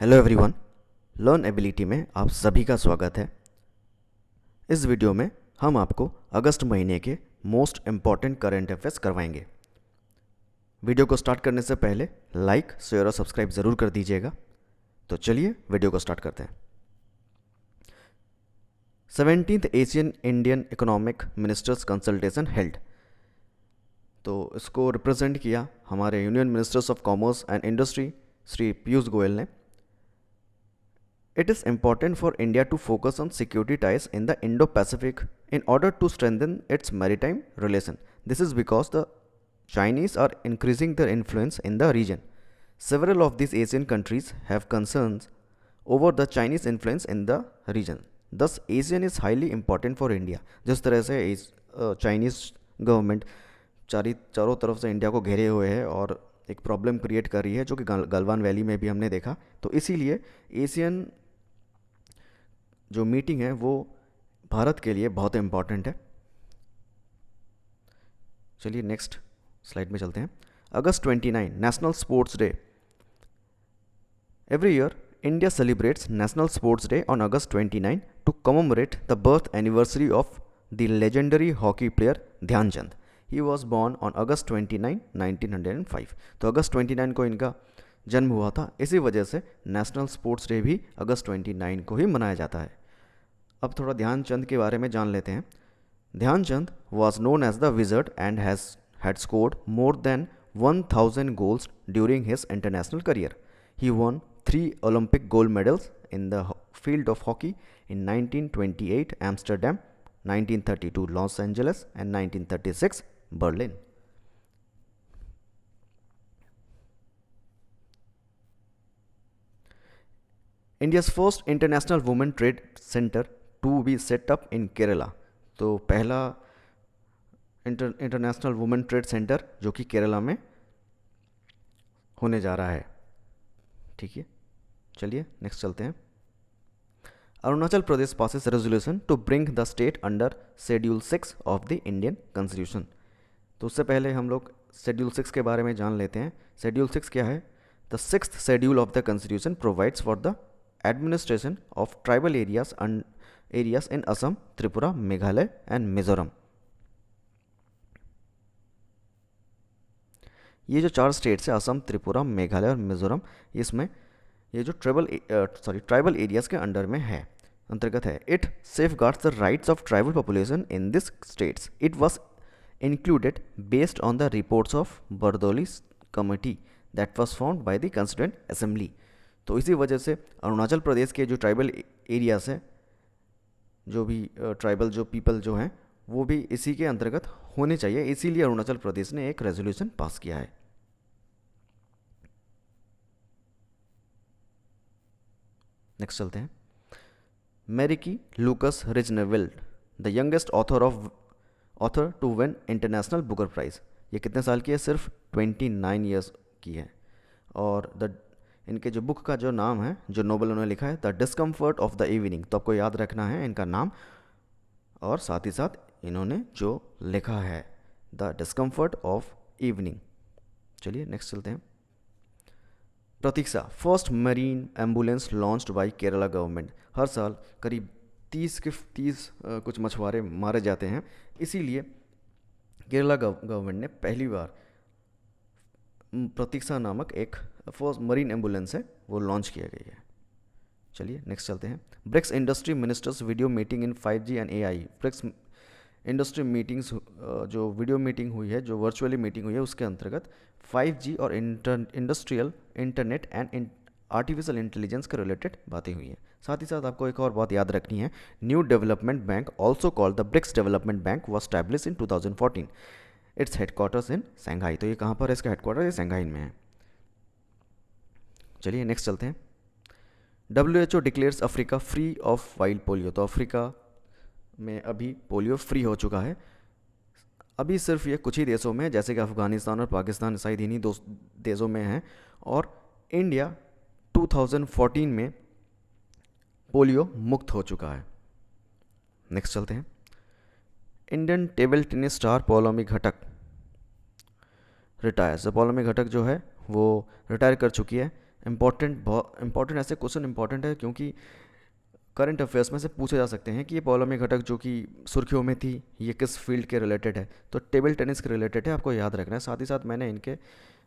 Hello everyone, learn ability में आप सभी का स्वागत है। इस वीडियो में हम आपको अगस्त महीने के मोस्ट इम्पॉर्टेंट करंट अफेयर्स करवाएंगे। वीडियो को स्टार्ट करने से पहले लाइक, शेयर और सब्सक्राइब ज़रूर कर दीजिएगा। तो चलिए वीडियो को स्टार्ट करते हैं। 17th Asian Indian economic ministers consultation held, तो इसको रिप्रेजेंट किया हमारे union ministers of commerce and industry Shri Piyush Goyal ने। It is important for India to focus on security ties in the Indo-Pacific in order to strengthen its maritime relation. This is because the Chinese are increasing their influence in the region. Several of these Asian countries have concerns over the Chinese influence in the region. Thus, ASEAN is highly important for India. जिस तरह से Chinese government चारों तरफ से India को घेरे हुए है और एक प्रॉब्लम क्रिएट कर रही है, जो कि गलवान वैली में भी हमने देखा। तो इसीलिए एशियन जो मीटिंग है वो भारत के लिए बहुत इम्पॉर्टेंट है। चलिए नेक्स्ट स्लाइड में चलते हैं। August 29 national sports day. Every year India celebrates national sports day on August 29 to commemorate the birth anniversary of the legendary hockey player Dhyan Chand. He was born on August 29, 1905। तो अगस्त 29 को इनका जन्म हुआ था, इसी वजह से नेशनल स्पोर्ट्स डे भी अगस्त 29 को ही मनाया जाता है। अब थोड़ा ध्यानचंद के बारे में जान लेते हैं। Dhyanchand was known as the wizard and had scored more than 1000 goals during his international career. He won 3 Olympic gold medals in the field of hockey in 1928 Amsterdam, 1932 Los Angeles and 1936 Berlin. India's first international women trade center to be set up in Kerala. तो पहला international women trade centre जो कि केरला में होने जा रहा है। ठीक है, चलिए नेक्स्ट चलते हैं। Arunachal Pradesh passes resolution to bring the state under schedule 6 of the Indian constitution. तो उससे पहले हम लोग शेड्यूल 6 के बारे में जान लेते हैं। शेड्यूल 6 क्या है? The 6th schedule of the constitution provides for the administration of tribal areas in Assam, Tripura, Meghalaya and Mizoram. ये जो 4 स्टेट्स है, असम, त्रिपुरा, मेघालय और मिजोरम, इसमें ये जो ट्राइबल एरियाज के अंडर में है, अंतर्गत है। It safe guards the rights of tribal population in this states. It was included based on the reports of Bardoli committee that was formed by the Constituent Assembly। तो इसी वजह से अरुणाचल प्रदेश के जो ट्राइबल एरियाज है, जो भी ट्राइबल जो पीपल जो हैं, वो भी इसी के अंतर्गत होने चाहिए, इसीलिए अरुणाचल प्रदेश ने एक रेजोल्यूशन पास किया है। नेक्स्ट चलते हैं। Marieke Lucas Rijneveld, the youngest author to win international Booker prize. ये कितने साल की है? सिर्फ 29 ईयर्स की है। और इनके जो बुक का जो नाम है, जो नोबल उन्होंने लिखा है, the discomfort of the evening. तो आपको याद रखना है इनका नाम और साथ ही साथ इन्होंने जो लिखा है, द डिस्कम्फर्ट ऑफ इवनिंग। चलिए नेक्स्ट चलते हैं। Prateeksha, first marine ambulance launched by Kerala government. हर साल करीब 30 कुछ मछुआरे मारे जाते हैं, इसीलिए केरला गवर्नमेंट ने पहली बार प्रतीक्षा नामक एक फर्स्ट मरीन एम्बुलेंस है वो लॉन्च किया गई है। चलिए नेक्स्ट चलते हैं। BRICS industry ministers video meeting in 5G and AI। BRICS industry meetings जो वीडियो मीटिंग हुई है, जो वर्चुअली मीटिंग हुई है, उसके अंतर्गत 5G और industrial internet and artificial intelligence के रिलेटेड बातें हुई हैं। साथ ही साथ आपको एक और बात याद रखनी है। New development bank, also called the BRICS development bank, was established in 2014। Its headquarters in Shanghai. तो ये कहाँ पर है? इसका हेडक्वार्टर ये शंघाई में है। चलिए नेक्स्ट चलते हैं। WHO declares Africa free of wild polio. तो अफ्रीका में अभी पोलियो फ्री हो चुका है। अभी सिर्फ ये कुछ ही देशों में, जैसे कि अफगानिस्तान और पाकिस्तान, शायद इन्हीं दो देशों में हैं, और इंडिया 2014 में पोलियो मुक्त हो चुका है। नेक्स्ट चलते हैं। Indian table tennis star Paulomi घटक रिटायर्स। पौलोमी घटक जो है वो रिटायर कर चुकी है इम्पॉर्टेंट ऐसे क्वेश्चन इम्पॉर्टेंट है क्योंकि करंट अफेयर्स में से पूछे जा सकते हैं कि ये पॉलोमी घटक जो कि सुर्खियों में थी, ये किस फील्ड के रिलेटेड है। तो टेबल टेनिस के रिलेटेड है, आपको याद रखना है। साथ ही साथ मैंने इनके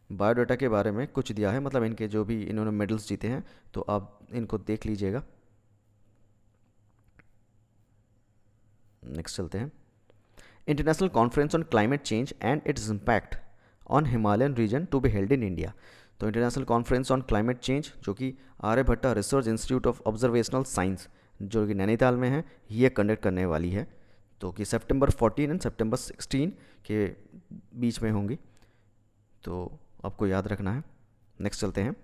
बायोडाटा के बारे में कुछ दिया है, मतलब इनके जो भी इन्होंने मेडल्स जीते हैं, तो आप इनको देख लीजिएगा। नेक्स्ट चलते हैं। International conference on climate change and its impact on Himalayan region to be held in India. तो international conference on climate change जो कि Aryabhatta research institute of observational science जो कि नैनीताल में है, ये कंडक्ट करने वाली है। तो कि सितंबर 14 एंड सितंबर 16 के बीच में होंगी, तो आपको याद रखना है। नेक्स्ट चलते हैं।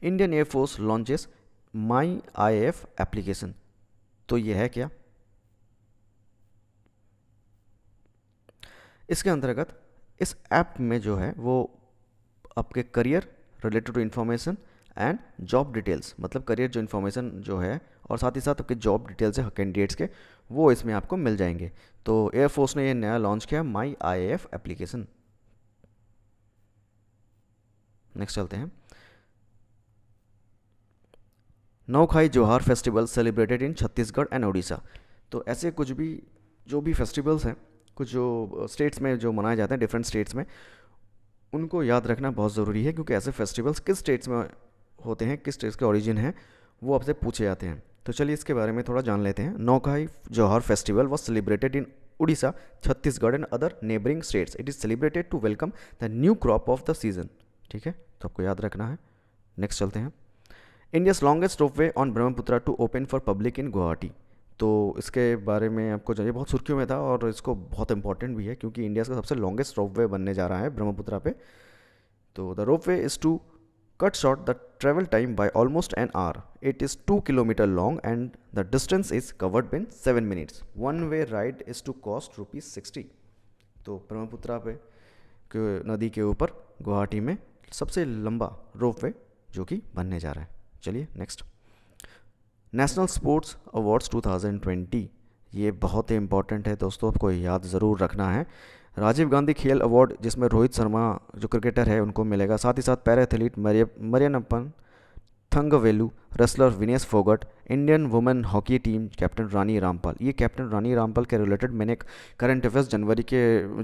इंडियन एयरफोर्स लॉन्चेस माई IAF एप्लीकेशन। तो ये है क्या? इसके अंतर्गत इस ऐप में जो है वो आपके career related to information and job details, मतलब करियर जो इन्फॉर्मेशन जो है और साथ ही साथ आपके जॉब डिटेल्स है कैंडिडेट्स के, वो इसमें आपको मिल जाएंगे। तो एयरफोर्स ने ये नया लॉन्च किया माई IAF एप्लीकेशन। नेक्स्ट चलते हैं। Nuakhai Juhar festival celebrated in Chhattisgarh and Orissa. तो ऐसे कुछ भी जो भी फेस्टिवल्स हैं, कुछ जो स्टेट्स में जो मनाए जाते हैं, डिफरेंट स्टेट्स में, उनको याद रखना बहुत ज़रूरी है क्योंकि ऐसे फेस्टिवल्स किस स्टेट्स में होते हैं, किस स्टेट्स के ओरिजिन है, वो आपसे पूछे जाते हैं। तो चलिए इसके बारे में थोड़ा जान लेते हैं। Nuakhai Juhar festival was celebrated in Orissa, Chhattisgarh and other neighbouring states. It is celebrated to welcome the new crop of the season. ठीक है, तो आपको याद रखना है। नेक्स्ट चलते हैं। India's longest ropeway on Brahmaputra to open for public in Guwahati. तो इसके बारे में आपको चाहिए, बहुत सुर्खियों में था और इसको बहुत इंपॉर्टेंट भी है क्योंकि इंडिया का सबसे लॉन्गेस्ट रोपवे बनने जा रहा है ब्रह्मपुत्रा पे। तो the ropeway is to cut short the travel time by almost an hour. It is 2 kilometre long and the distance is covered in 7 minutes. One way ride is to cost ₹60। तो ब्रह्मपुत्रा पे नदी के ऊपर गुवाहाटी में सबसे लंबा रोपवे जो कि बनने जा रहा है। चलिए नेक्स्ट। नेशनल स्पोर्ट्स अवार्ड्स 2020, ये बहुत ही इंपॉर्टेंट है दोस्तों, आपको याद ज़रूर रखना है। राजीव गांधी खेल अवार्ड जिसमें रोहित शर्मा जो क्रिकेटर है उनको मिलेगा, साथ ही साथ para athlete Mariyappan Thangavelu, wrestler Vinesh Phogat, Indian women hockey team captain Rani Rampal. ये कैप्टन रानी रामपाल के रिलेटेड मैंने एक करंट अफेयर्स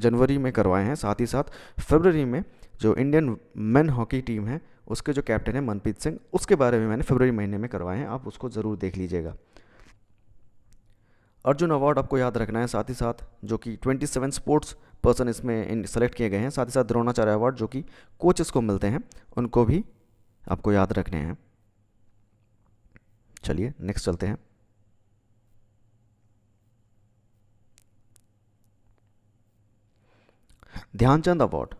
जनवरी में करवाए हैं। साथ ही साथ फरवरी में जो इंडियन मेन हॉकी टीम है उसके जो कैप्टन है मनप्रीत सिंह, उसके बारे में मैंने फरवरी महीने में करवाए हैं, आप उसको ज़रूर देख लीजिएगा। अर्जुन अवार्ड आपको याद रखना है, साथ ही साथ जो कि 27 स्पोर्ट्स पर्सन इसमें सेलेक्ट किए गए हैं। साथ ही साथ द्रोणाचार्य अवार्ड जो कि कोचेस को मिलते हैं, उनको भी आपको याद रखने हैं। चलिए नेक्स्ट चलते हैं। ध्यानचंद अवार्ड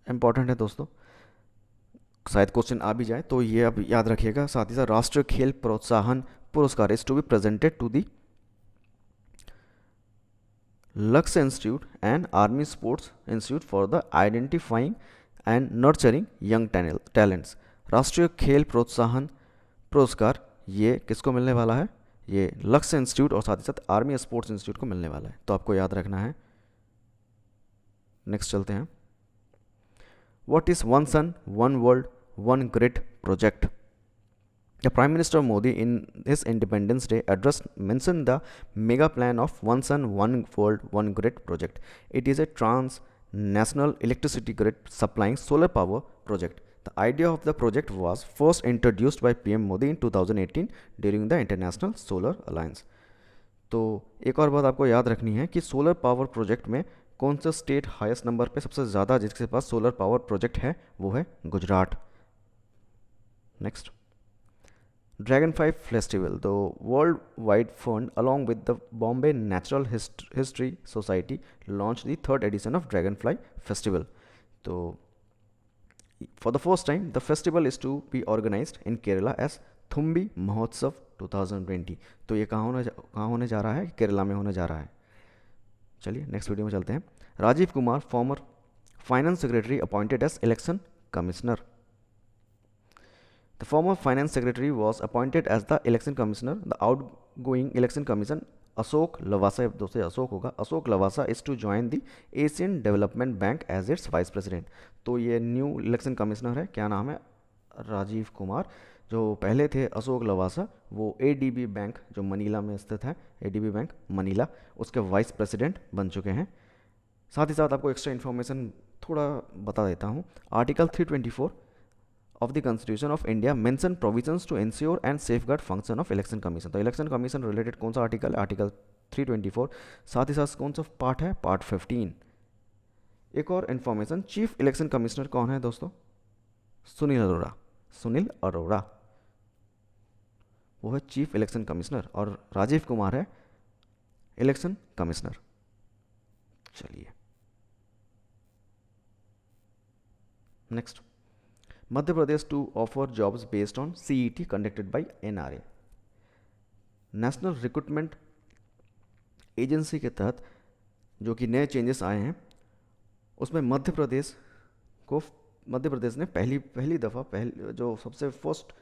इंपॉर्टेंट है दोस्तों, शायद क्वेश्चन आ भी जाए तो ये आप याद रखिएगा। साथ ही साथ राष्ट्रीय Khel Protsahan Puraskar is to be presented to the Lakshya institute and army sports institute for the identifying and nurturing young talents. Rashtriya Khel Protsahan पुरस्कार ये किसको मिलने वाला है? ये लक्ष्य इंस्टीट्यूट और साथ ही साथ आर्मी स्पोर्ट्स इंस्टीट्यूट को मिलने वाला है, तो आपको याद रखना है। नेक्स्ट चलते हैं। What is one sun one world one grid project? The Prime Minister Modi in his Independence Day address mentioned the mega plan of One Sun One World One Grid project. It is a trans-national electricity grid supplying solar power project. The idea of the project was first introduced by PM Modi in 2018 during the International Solar Alliance. तो एक और बात आपको याद रखनी है कि solar power project में कौन सा स्टेट हाईएस्ट नंबर पे सबसे ज़्यादा जिसके पास सोलर पावर प्रोजेक्ट है वो है Gujarat. Next. Dragonfly Festival, the worldwide fund along with the Bombay Natural History Society launched the third edition of Dragonfly Festival. So, for the first time, the festival is to be organized in Kerala as Thumbi Mahotsav 2020. तो ये कहाँ होने जा रहा है? केरला में होने जा रहा है। चलिए नेक्स्ट वीडियो में चलते हैं। Rajiv Kumar former finance secretary appointed as election commissioner. The former finance secretary was appointed as the election commissioner. The outgoing election commission Ashok Lavasa, दोस्तों अशोक होगा, Ashok Lavasa is to join the Asian Development Bank as its vice president. तो ये new election commissioner है, क्या नाम है? राजीव कुमार। जो पहले थे अशोक लवासा, वो एडीबी बैंक जो मनीला में स्थित है, एडीबी बैंक मनीला, उसके वाइस प्रेसिडेंट बन चुके हैं। साथ ही साथ आपको एक्स्ट्रा इन्फॉर्मेशन थोड़ा बता देता हूँ। Article 324 of the constitution of India mention provisions to ensure and safeguard function of election commission. तो इलेक्शन कमीशन रिलेटेड कौन सा आर्टिकल है? आर्टिकल 324। साथ ही साथ कौन सा पार्ट है? पार्ट 15। एक और इन्फॉर्मेशन, चीफ इलेक्शन कमिश्नर कौन है दोस्तों? सुनील अरोड़ा। सुनील अरोड़ा वो है चीफ इलेक्शन कमिश्नर, और राजीव कुमार है इलेक्शन कमिश्नर। चलिए next, Madhya Pradesh to offer jobs based on CET conducted by NRA. National recruitment agency के तहत जो कि नए चेंजेस आए हैं, उसमें मध्य प्रदेश ने पहली दफ़ा जो सबसे फर्स्ट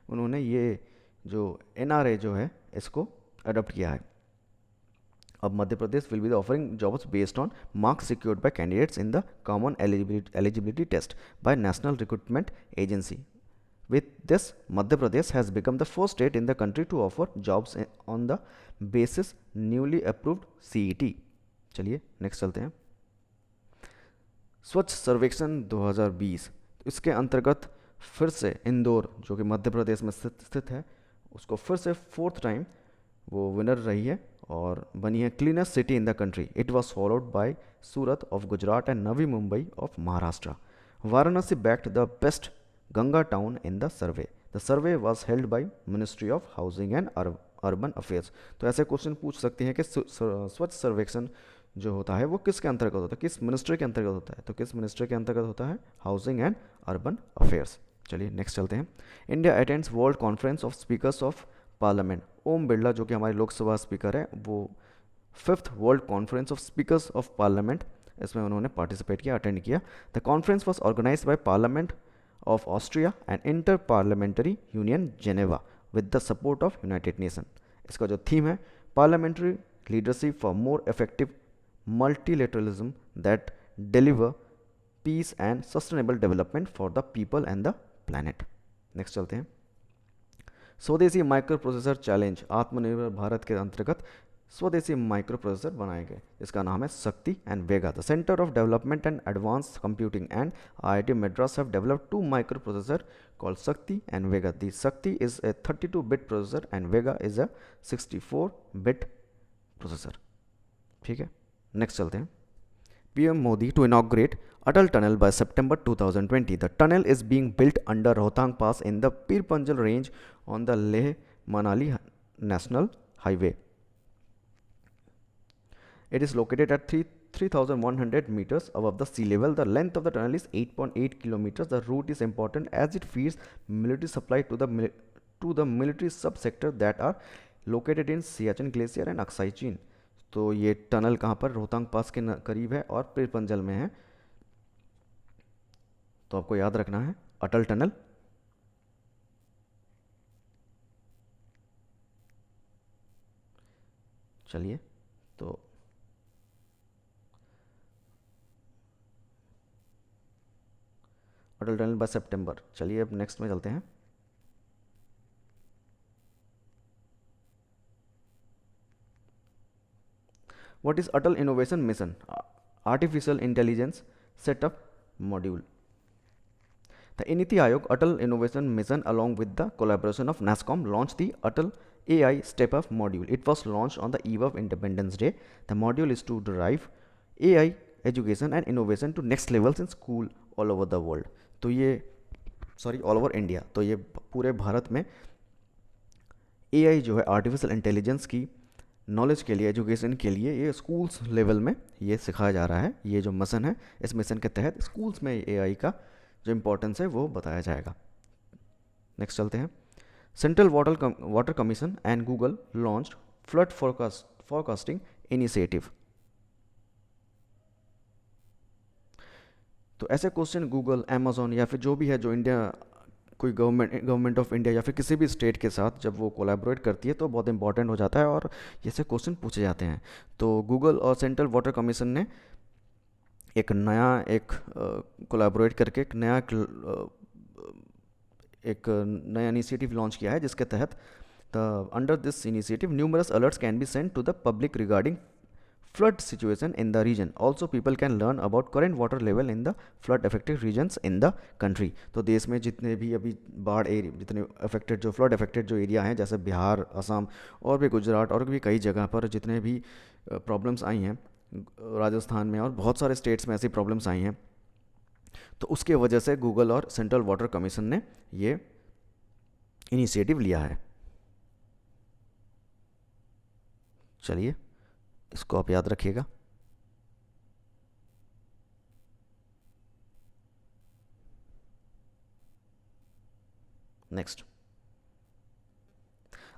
उन्होंने ये जो एनआरए जो है इसको अडॉप्ट किया है। अब Madhya Pradesh will be the offering jobs based on marks secured by candidates in the common eligibility test by national recruitment agency. With this, Madhya Pradesh has become the first state in the country to offer jobs on the basis newly approved CET। चलिए next चलते हैं। स्वच्छ सर्वेक्षण 2020, इसके अंतर्गत फिर से इंदौर जो कि मध्य प्रदेश में स्थित है, उसको फिर से 4th टाइम वो विनर रही है और बनी है cleanest city in the country. It was followed by Surat of Gujarat and Navi Mumbai of Maharashtra. Varanasi backed the best Ganga town in the survey. The survey was held by Ministry of Housing and Urban Affairs। तो ऐसे question पूछ सकते हैं कि स्वच्छ सर्वेक्षण जो होता है वो किसके अंतर्गत होता है, किस मिनिस्ट्री के अंतर्गत होता है? तो किस मिनिस्ट्री के अंतर्गत होता है? Housing and urban affairs. चलिए नेक्स्ट चलते हैं। India attends world conference of speakers of parliament. Om Birla जो कि हमारे लोकसभा स्पीकर है, वो 5th world conference of speakers of parliament, इसमें उन्होंने पार्टिसिपेट किया, अटेंड किया। The conference was organise by parliament of Austria and Inter-Parliamentary Union Geneva with the support of United Nations। इसका जो थीम है, Parliamentary Leadership for More Effective Multilateralism that Deliver Peace and Sustainable Development for the People and the Planet। Next चलते हैं। स्वदेशी micro processor challenge, आत्मनिर्भर भारत के अंतर्गत स्वदेशी माइक्रो प्रोसेसर बनाए गए, इसका नाम है शक्ति and Vega. The centre of development and advance computing and IIT Madras have developed 2 microprocessor called Shakti and Vega। The Shakti is a 32-bit processor and Vega is a 64-bit processor। ठीक है, next चलते हैं। PM Modi to inaugurate Atal Tunnel by September 2020। The tunnel is being built under Rohtang Pass in the Pir Panjal range on the Leh Manali National Highway। It is located at 3,100 meters above the sea level। The length of the tunnel is 8.8 kilometers। The route is important as it feeds military supply to the military subsector that are located in Siachen Glacier and Aksai Chin। तो ये tunnel कहाँ पर? रोहतांग पास के करीब है और पीर पंजल में है। तो आपको याद रखना है अटल टनल। चलिए, तो अटल टनल बाय सितंबर। चलिए अब नेक्स्ट में चलते हैं। What is Atal innovation mission? Artificial intelligence setup module. The NITI Aayog Atal Innovation Mission along with the collaboration of NASSCOM launched the Atal AI Step Up module। It was launched on the eve of Independence Day। The module is to drive AI education and innovation to next levels in school all over the world। तो ये all over India, तो ये पूरे भारत में AI जो है artificial intelligence की knowledge के लिए, एजुकेशन के लिए ये स्कूल्स लेवल में ये सिखाया जा रहा है। ये जो मिशन है, इस मिशन के तहत स्कूल्स में AI का जो इम्पोर्टेंस है वो बताया जाएगा। नेक्स्ट चलते हैं। Central water commission and Google launched flood forecasting initiative. तो ऐसे क्वेश्चन गूगल, अमेजोन या फिर जो भी है, जो इंडिया कोई गवर्नमेंट ऑफ इंडिया या फिर किसी भी स्टेट के साथ जब वो कोलैबोरेट करती है तो बहुत इंपॉर्टेंट हो जाता है और ऐसे क्वेश्चन पूछे जाते हैं। तो गूगल और सेंट्रल वाटर कमीशन ने एक कोलैबोरेट करके एक नया एक नया इनिशिएटिव लॉन्च किया है जिसके तहत under this initiative numerous alerts can be send to the public regarding flood situation in the region. Also people can learn about current water level in the flood affected regions in the country. तो देश में जितने भी अभी बाढ़ area, जितने affected जो flood affected जो एरिया हैं, जैसे बिहार, असम और भी गुजरात और भी कई जगह पर जितने भी प्रॉब्लम्स आई हैं, राजस्थान में और बहुत सारे स्टेट्स में ऐसी प्रॉब्लम्स आई हैं, तो उसके वजह से गूगल और सेंट्रल वाटर कमीशन ने ये इनिशिएटिव लिया है. चलिए इसको आप याद रखिएगा. Next,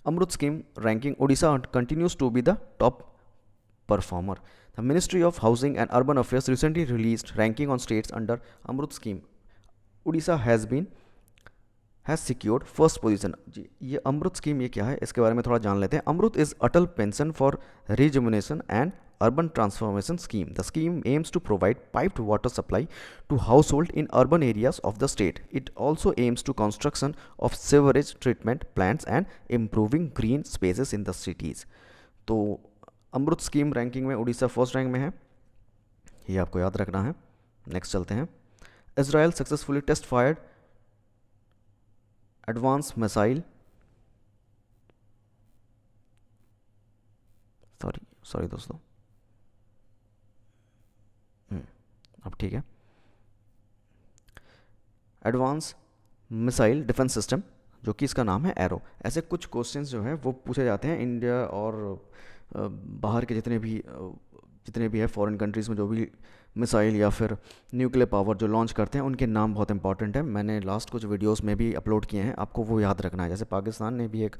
Amrut scheme ranking, Odisha continues to be the top performer. The Ministry of Housing and Urban Affairs recently released ranking on states under Amrut scheme. Odisha has secured first position. जी, ये अमृत स्कीम ये क्या है, इसके बारे में थोड़ा जान लेते हैं. अमृत is Atal pension for rejuvenation and urban transformation scheme. The scheme aims to provide piped water supply to household in urban areas of the state. It also aims to construction of sewerage treatment plants and improving green spaces in the cities. तो अमृत scheme ranking में Orissa first rank में है, ये आपको याद रखना है. Next चलते हैं. Israel successfully test fired advance missile, sorry दोस्तों, अब ठीक है. एडवांस मिसाइल डिफेंस सिस्टम, जो कि इसका नाम है एरो. ऐसे कुछ क्वेश्चंस जो हैं वो पूछे जाते हैं इंडिया और बाहर के जितने भी है फॉरेन कंट्रीज़ में जो भी मिसाइल या फिर न्यूक्लियर पावर जो लॉन्च करते हैं, उनके नाम बहुत इंपॉर्टेंट है. मैंने लास्ट कुछ वीडियोस में भी अपलोड किए हैं, आपको वो याद रखना है. जैसे पाकिस्तान ने भी एक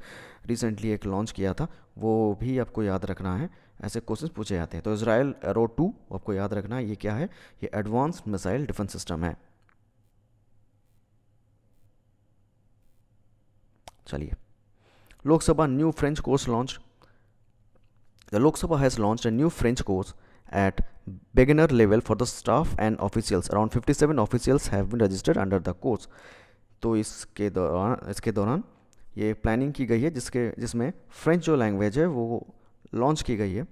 रिसेंटली एक लॉन्च किया था, वो भी आपको याद रखना है. ऐसे क्वेश्चंस पूछे जाते हैं. तो इजराइल एरो 2 आपको याद रखना है. ये क्या है, ये एडवांस मिसाइल डिफेंस सिस्टम है. चलिए, Lok Sabha new French course launch. The Lok Sabha has launched a new French course at beginner level for the staff and officials. Around 57 officials have been registered under the course. तो इसके दौरान ये planning की गई है जिसमें फ्रेंच जो language है वो लॉन्च की गई है,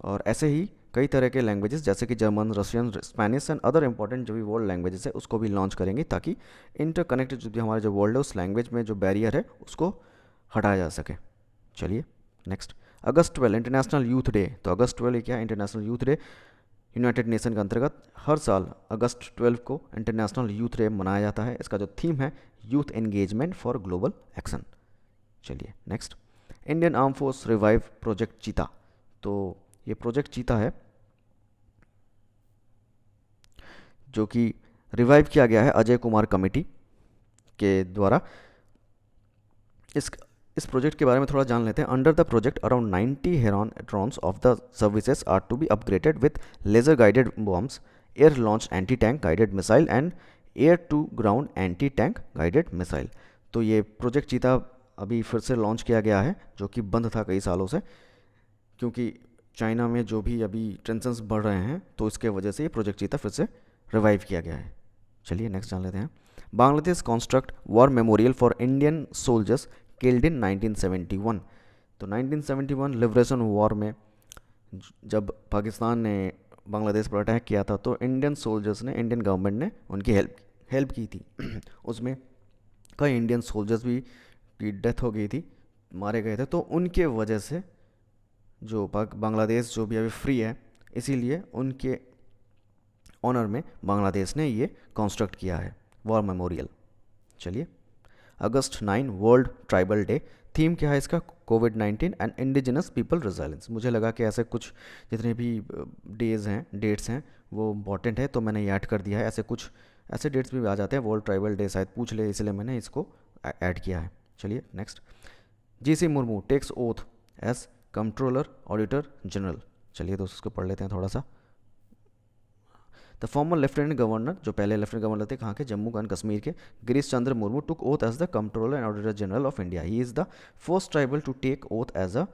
और ऐसे ही कई तरह के लैंग्वेजेस जैसे कि German, Russian, Spanish and other important जो भी वर्ल्ड लैंग्वेजेस है उसको भी लॉन्च करेंगे, ताकि इंटरकनेक्टेड जो भी हमारे जो वर्ल्ड है उस लैंग्वेज में जो बैरियर है उसको हटाया जा सके. चलिए नेक्स्ट, अगस्त 12 इंटरनेशनल यूथ डे. तो अगस्त 12 क्या है, international youth day. United nation के अंतर्गत हर साल अगस्त 12 को इंटरनेशनल यूथ डे मनाया जाता है. इसका जो थीम है youth engagement for global action. चलिए next, Indian arm force revive project cheetah. तो ये प्रोजेक्ट चीता है जो कि रिवाइव किया गया है अजय कुमार कमेटी के द्वारा. इस प्रोजेक्ट के बारे में थोड़ा जान लेते हैं. Under the project around 90 Heron drones of the services are to be upgraded with laser guided bombs, air launch anti tank guided missile and air to ground anti tank guided missile. तो ये project चीता अभी फिर से launch किया गया है, जो कि बंद था कई सालों से, क्योंकि चाइना में जो भी अभी टेंशंस बढ़ रहे हैं, तो इसके वजह से ये प्रोजेक्ट चीता फिर से रिवाइव किया गया है. चलिए नेक्स्ट जान लेते हैं. Bangladesh construct war memorial for Indian soldiers killed in 1971. तो 1971 लिबरेशन वॉर में जब पाकिस्तान ने बांग्लादेश पर अटैक किया था, तो इंडियन सोल्जर्स ने, इंडियन गवर्नमेंट ने उनकी हेल्प की थी. उसमें कई इंडियन सोल्जर्स भी की डेथ हो गई थी, मारे गए थे. तो उनके वजह से जो बांग्लादेश जो भी अभी फ्री है, इसीलिए उनके ऑनर में बांग्लादेश ने ये कंस्ट्रक्ट किया है वॉर मेमोरियल. चलिए, अगस्त 9 वर्ल्ड ट्राइबल डे. थीम क्या है इसका, कोविड-19 एंड इंडिजिनस पीपल रिजाइलेंस. मुझे लगा कि ऐसे कुछ जितने भी डेट्स हैं वो इम्पॉर्टेंट है, तो मैंने ये ऐड कर दिया है. ऐसे डेट्स भी आ जाते हैं, वर्ल्ड ट्राइबल डे शायद पूछ ले, इसलिए मैंने इसको ऐड किया है. चलिए next, GC Murmu takes oath as controller auditor general. चलिए दोस्तों इसको पढ़ लेते हैं थोड़ा सा. द फॉर्मर लेफ्टिनेंट गवर्नर, जो पहले लेफ्टिनेंट गवर्नर थे कहाँ के, जम्मू एंड कश्मीर के, Girish Chandra Murmu took oath as the controller and auditor general of India. He is the first tribal to take oath as a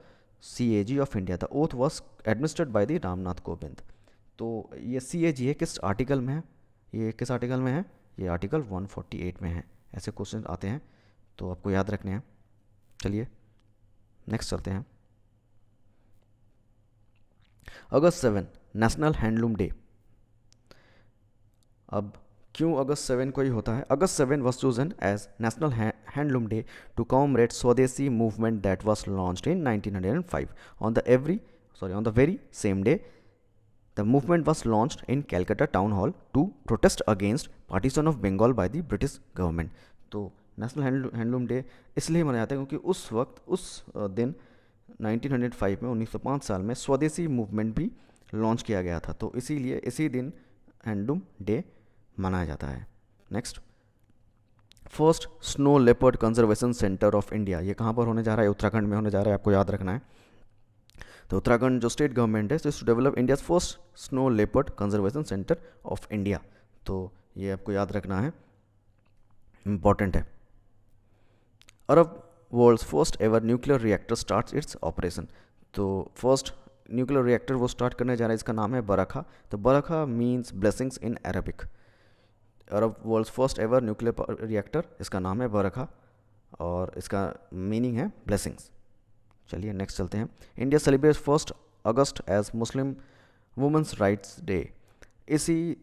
CAG of India. The oath was administered by the Ramnath Kovind. तो ये CAG है, किस article में है, ये किस article में है, ये आर्टिकल 148 में है. ऐसे क्वेश्चन आते हैं तो आपको याद रखने हैं। चलिए नेक्स्ट चलते हैं। अगस्त 7 नेशनल हैंडलूम डे। अब क्यों अगस्त 7 को ही होता है? अगस्त 7 was chosen as National Handloom Day to commemorate Swadeshi movement that was launched in 1905. On the very same day, the movement was launched in Calcutta Town Hall to protest against partition of Bengal by the British government. तो national handloom day इसलिए मनाया जाता है क्योंकि उस वक्त उस दिन 1905 में 1905 साल में स्वदेशी मूवमेंट भी लॉन्च किया गया था, तो इसीलिए इसी दिन हैंडलूम डे मनाया जाता है। Next, first snow leopard conservation centre of India. ये कहाँ पर होने जा रहा है? उत्तराखंड में होने जा रहा है, आपको याद रखना है। तो उत्तराखंड जो स्टेट गवर्नमेंट है, to develop India first snow leopard conservation centre of India. तो ये आपको याद रखना है, इम्पॉर्टेंट है। Arab world's first ever nuclear reactor starts its operation. तो फर्स्ट न्यूक्लियर रिएक्टर वो स्टार्ट करने जा रहा है, इसका नाम है बरखा। तो Barakah means blessings in Arabic. Arab world's first ever nuclear reactor, इसका नाम है बरखा और इसका मीनिंग है ब्लेसिंग्स। चलिए नेक्स्ट चलते हैं। इंडिया सेलिब्रेट्स 1 अगस्त एज मुस्लिम वुमेंस राइट्स डे। इसी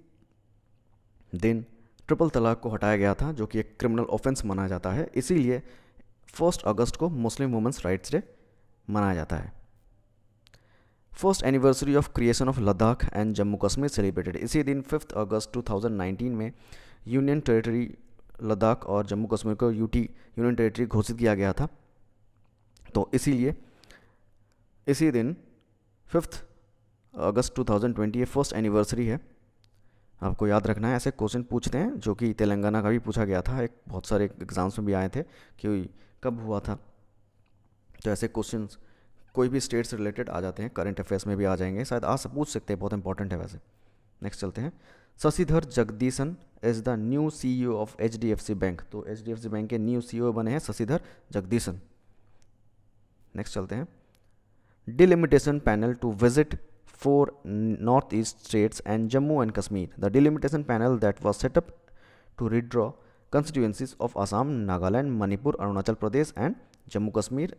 दिन ट्रिपल तलाक को हटाया गया था, जो कि एक क्रिमिनल ऑफेंस माना जाता है, इसीलिए 1 अगस्त को मुस्लिम वुमेंस राइट्स डे मनाया जाता है। First anniversary of creation of Ladakh and Jammu Kashmir celebrated. इसी दिन 5 अगस्त 2019 में यूनियन टेरिटरी लद्दाख और जम्मू कश्मीर को यूनियन टेरिटरी घोषित किया गया था। तो इसीलिए इसी दिन 5 अगस्त 2020 फर्स्ट एनिवर्सरी है, आपको याद रखना है। ऐसे क्वेश्चन पूछते हैं जो कि तेलंगाना का भी पूछा गया था, एक बहुत सारे एग्जाम्स में भी आए थे कि कब हुआ था। तो ऐसे क्वेश्चंस कोई भी स्टेट से रिलेटेड आ जाते हैं, करंट अफेयर्स में भी आ जाएंगे, शायद आज से पूछ सकते हैं, बहुत इंपॉर्टेंट है वैसे। नेक्स्ट चलते हैं। Shashidhar Jagdishan is the new CEO of HDFC bank. तो HDFC बैंक के न्यू CEO बने हैं शशिधर जगदीशन। नेक्स्ट चलते हैं। Delimitation panel to visit 4 north east states and Jammu and Kashmir. The delimitation panel that was set up to redraw constituencies of Assam, Nagaland, Manipur, Arunachal Pradesh and Jammu Kashmir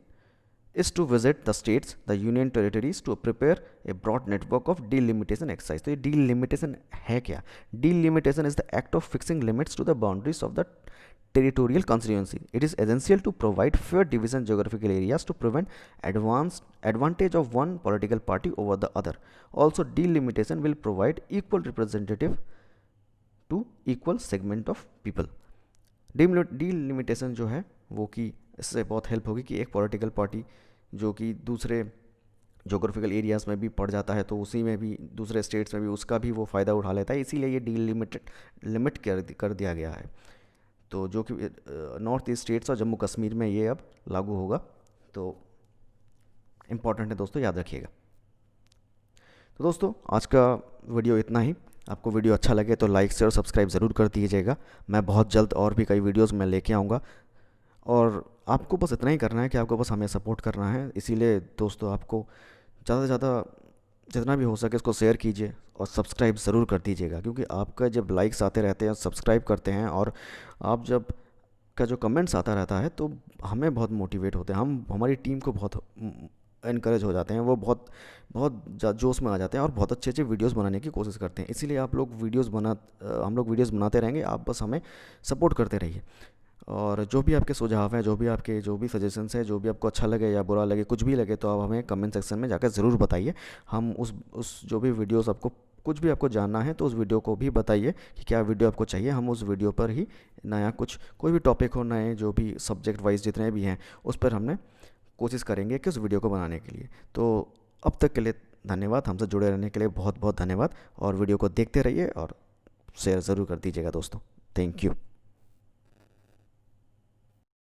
is to visit the states, the union territories to prepare a broad network of delimitation exercise. तो ये delimitation है क्या? Delimitation is the act of fixing limits to the boundaries of the territorial constituency. It is essential to provide fair division geographical areas to prevent advantage of one political party over the other. Also, delimitation will provide equal representative to equal segment of people. Delimitation जो है वो कि इससे बहुत help होगी कि एक political party जो कि दूसरे जोग्राफिकल एरियाज़ में भी पड़ जाता है, तो उसी में भी दूसरे स्टेट्स में भी उसका भी वो फ़ायदा उठा लेता है, इसीलिए ये लिमिट कर दिया गया है। तो जो कि नॉर्थ ईस्ट स्टेट्स और जम्मू कश्मीर में ये अब लागू होगा। तो इम्पॉर्टेंट है दोस्तों, याद रखिएगा। तो दोस्तों आज का वीडियो इतना ही। आपको वीडियो अच्छा लगे तो लाइक शेयर सब्सक्राइब ज़रूर कर दीजिएगा। मैं बहुत जल्द और भी कई वीडियोस मैं लेके आऊँगा और आपको बस इतना ही करना है कि आपको बस हमें सपोर्ट करना है। इसीलिए दोस्तों आपको ज़्यादा से ज़्यादा जितना भी हो सके इसको शेयर कीजिए और सब्सक्राइब ज़रूर कर दीजिएगा, क्योंकि आपका जब लाइक्स आते रहते हैं, सब्सक्राइब करते हैं और आप जब का जो कमेंट्स आता रहता है तो हमें बहुत मोटिवेट होते हैं, हम हमारी टीम को बहुत इनकरेज हो जाते हैं, वो बहुत जोश में आ जाते हैं और बहुत अच्छे अच्छे वीडियोस बनाने की कोशिश करते हैं। इसीलिए आप लोग हम लोग वीडियोस बनाते रहेंगे, आप बस हमें सपोर्ट करते रहिए। और जो भी आपके सुझाव हैं, जो भी सजेशंस हैं, जो भी आपको अच्छा लगे या बुरा लगे, कुछ भी लगे, तो आप हमें कमेंट सेक्शन में जाकर ज़रूर बताइए। हम उस जो भी वीडियोस आपको कुछ भी आपको जानना है तो उस वीडियो को भी बताइए कि क्या वीडियो आपको चाहिए। हम उस वीडियो पर ही नया कोई भी टॉपिक हो, नए जो भी सब्जेक्ट वाइज जितने भी हैं, उस पर हमने कोशिश करेंगे कि उस वीडियो को बनाने के लिए। तो अब तक के लिए धन्यवाद, हमसे जुड़े रहने के लिए बहुत बहुत धन्यवाद और वीडियो को देखते रहिए और शेयर ज़रूर कर दीजिएगा दोस्तों। Thank you.